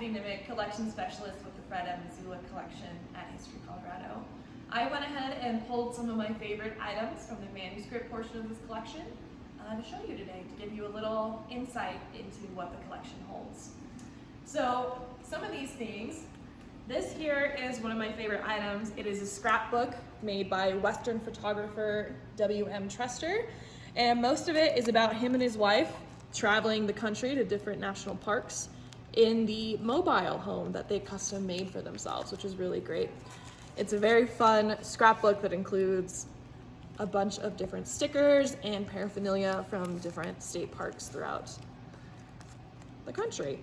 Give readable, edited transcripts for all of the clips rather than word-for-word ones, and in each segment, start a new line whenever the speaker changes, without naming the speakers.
Cassidy Nemick, Collection Specialist with the Fred M. Mazzulla Collection at History Colorado. I went ahead and pulled some of my favorite items from the manuscript portion of this collection to show you today, to give you a little insight into what the collection holds. So some of these things, this here is one of my favorite items. It is a scrapbook made by Western photographer W.M. Trester, and most of it is about him and his wife traveling the country to different national parks in the mobile home that they custom made for themselves, which is really great. It's a very fun scrapbook that includes a bunch of different stickers and paraphernalia from different state parks throughout the country.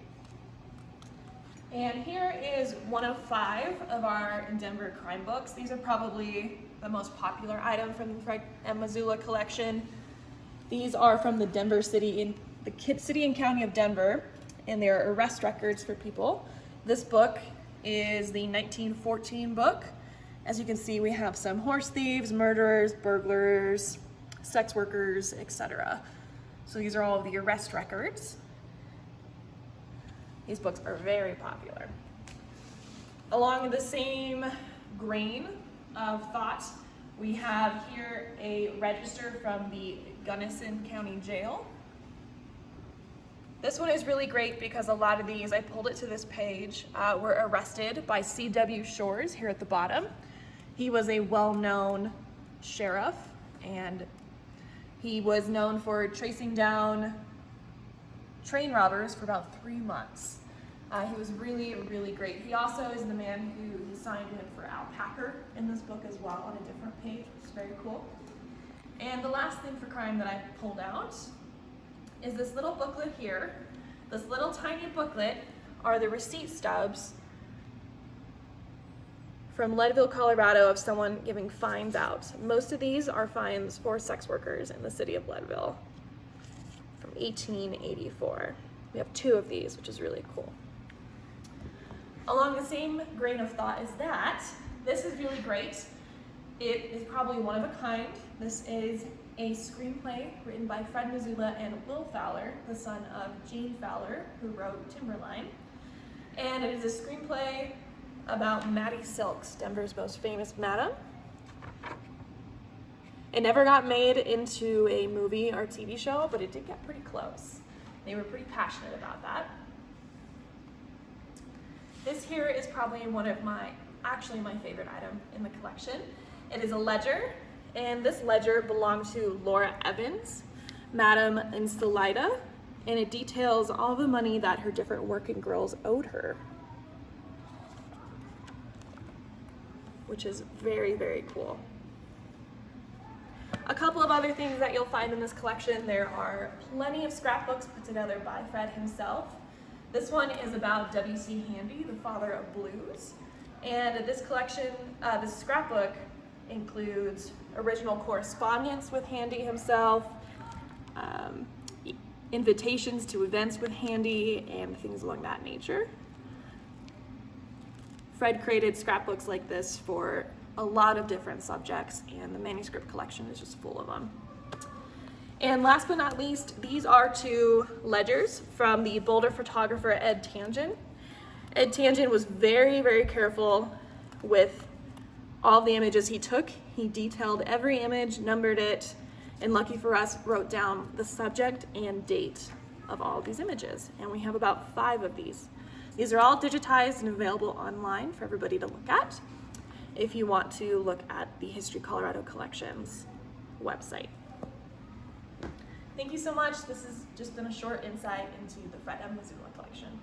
And here is one of 5 of our Denver crime books. These are probably the most popular item from the Fred M. Mazzulla collection. These are from the city and county of Denver, and they're arrest records for people. This book is the 1914 book. As you can see, we have some horse thieves, murderers, burglars, sex workers, etc. So these are all of the arrest records. These books are very popular. Along the same grain of thought, we have here a register from the Gunnison County Jail. This one is really great because a lot of these, I pulled it to this page, were arrested by C.W. Shores here at the bottom. He was a well-known sheriff, and he was known for tracing down train robbers for about 3 months. He was really, really great. He also is the man who signed in for Al Packer in this book as well on a different page, which is very cool. And the last thing for crime that I pulled out is this little booklet here. This little tiny booklet are the receipt stubs from Leadville, Colorado, of someone giving fines out. Most of these are fines for sex workers in the city of Leadville from 1884. We have 2 of these, which is really cool. Along the same grain of thought as that, this is really great. It is probably one of a kind. This is a screenplay written by Fred Mazzulla and Will Fowler, the son of Gene Fowler, who wrote Timberline. And it is a screenplay about Mattie Silks, Denver's most famous madam. It never got made into a movie or TV show, but it did get pretty close. They were pretty passionate about that. This here is probably actually my favorite item in the collection. It is a ledger, and this ledger belonged to Laura Evans, Madam Ensalida, and it details all the money that her different working girls owed her, which is very, very cool. A couple of other things that you'll find in this collection: there are plenty of scrapbooks put together by Fred himself. This one is about W.C. Handy, the father of blues. And this collection, this scrapbook includes original correspondence with Handy himself, invitations to events with Handy, and things along that nature. Fred created scrapbooks like this for a lot of different subjects, and the manuscript collection is just full of them. And last but not least, these are 2 ledgers from the Boulder photographer Ed Tangent. Ed Tangent was very, very careful with all the images he took. He detailed every image, numbered it, and lucky for us, wrote down the subject and date of all of these images. And we have about 5 of these. These are all digitized and available online for everybody to look at if you want to look at the History Colorado Collections website. Thank you so much. This has just been a short insight into the Fred M. Mazzulla collection.